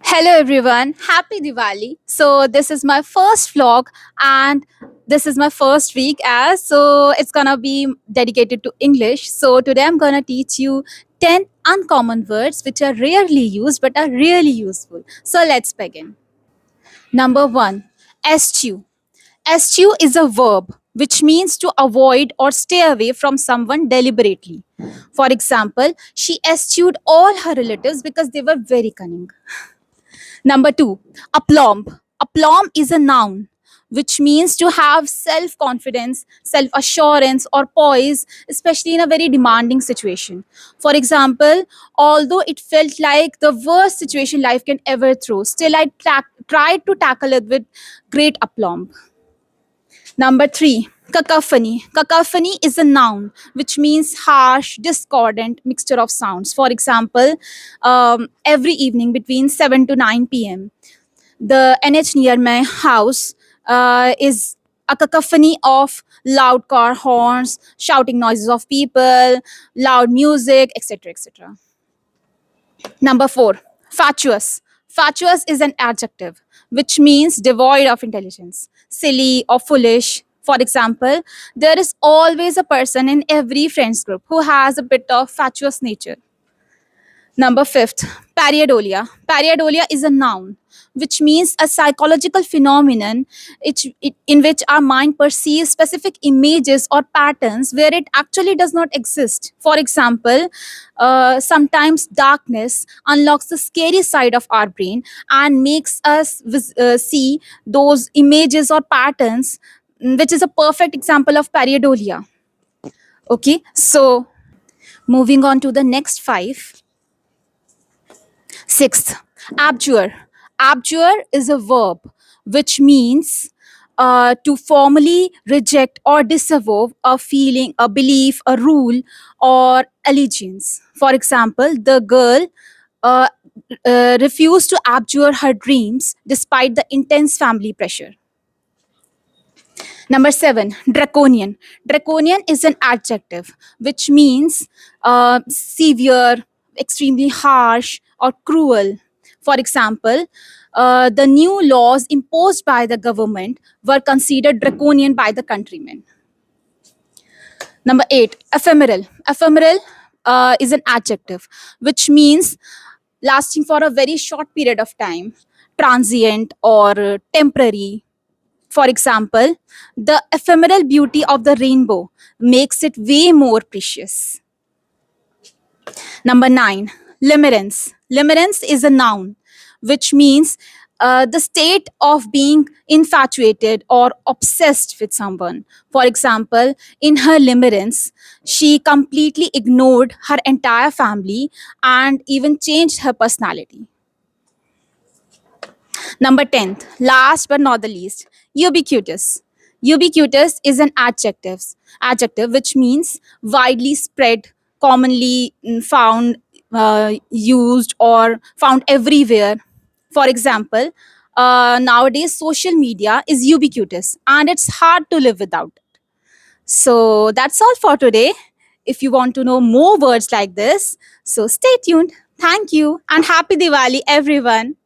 Hello everyone, happy Diwali. So this is my first vlog and this is my first week as so it's gonna be dedicated to English. So today I'm gonna teach you 10 uncommon words which are rarely used but are really useful. So let's begin. Number 1, eschew. Eschew is a verb which means to avoid or stay away from someone deliberately. For example, she eschewed all her relatives because they were very cunning. Number two, aplomb. Aplomb is a noun which means to have self confidence, self assurance, or poise, especially in a very demanding situation. For example, although it felt like the worst situation life can ever throw, still I tried to tackle it with great aplomb. Number three, cacophony. Cacophony is a noun which means harsh, discordant mixture of sounds. For example, every evening between 7 to 9 p.m., the NH near my house is a cacophony of loud car horns, shouting noises of people, loud music, etc. etc. Number four, fatuous. Fatuous is an adjective which means devoid of intelligence, silly or foolish. For example, there is always a person in every friends group who has a bit of fatuous nature. Number fifth, pareidolia. Pareidolia is a noun which means a psychological phenomenon in which our mind perceives specific images or patterns where it actually does not exist. For example, sometimes darkness unlocks the scary side of our brain and makes us see those images or patterns, which is a perfect example of pareidolia. Okay, so moving on to the next five. Sixth, abjure. Abjure is a verb which means to formally reject or disavow a feeling, a belief, a rule, or allegiance. For example, the girl uh, refused to abjure her dreams despite the intense family pressure. Number seven, draconian. Draconian is an adjective which means severe, extremely harsh, or cruel. For example, the new laws imposed by the government were considered draconian by the countrymen. Number eight, ephemeral. Ephemeral is an adjective which means lasting for a very short period of time, transient or temporary. For example, the ephemeral beauty of the rainbow makes it way more precious. Number nine, limerence. Limerence is a noun which means the state of being infatuated or obsessed with someone. For example, in her limerence, she completely ignored her entire family and even changed her personality. Number 10, last but not the least, ubiquitous. Ubiquitous is an adjective which means widely spread, commonly found, used, or found everywhere. For example, nowadays social media is ubiquitous and it's hard to live without it. So that's all for today. If you want to know more words like this, so stay tuned. Thank you and happy Diwali, everyone.